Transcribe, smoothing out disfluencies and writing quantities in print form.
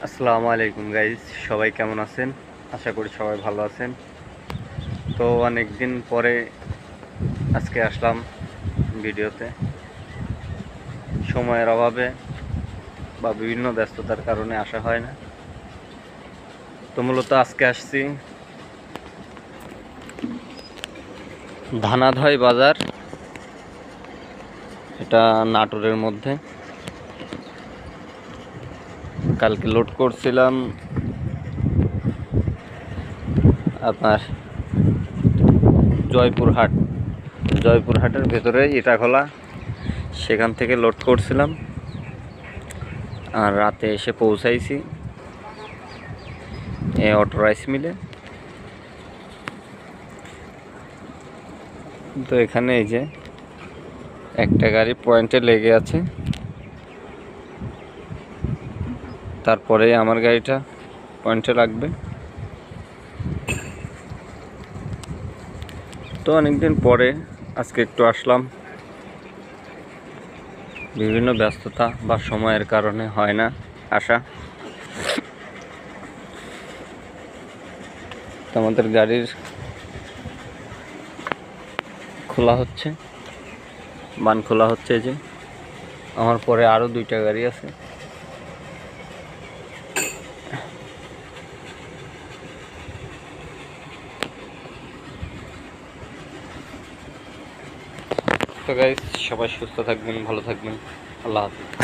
আসসালামু আলাইকুম গাইস, সবাই কেমন আছেন? আশা করি সবাই ভালো আছেন। তো অনেক দিন পরে আজকে আসলাম ভিডিওতে। সময়ের অভাবে বা বিভিন্ন ব্যস্ততার কারণে আসা হয় না। তো মূলত আজকে আসছি ধানাধয় বাজার, এটা নাটোরের মধ্যে। কালকে লোড করছিলাম আপনার জয়পুরহাটের ভেতরে ইটাখোলা, সেখান থেকে লোড করছিলাম আর রাতে এসে পৌঁছাইছি অটো রাইস মিলে। তো এখানে এই যে একটা গাড়ি পয়েন্টে লেগে আছে, তারপরে আমার গাড়িটা পয়েন্টে লাগবে। তো অনেকদিন পরে আজকে একটু আসলাম, বিভিন্ন ব্যস্ততা বা সময়ের কারণে হয় না আসা। তো আমাদের গাড়ির খোলা হচ্ছে, বান খোলা হচ্ছে। যে আমার পরে আরও 2টা গাড়ি আছে। তো গাইস, সবাই সুস্থ থাকবেন, ভালো থাকবেন। আল্লাহ হাফিজ।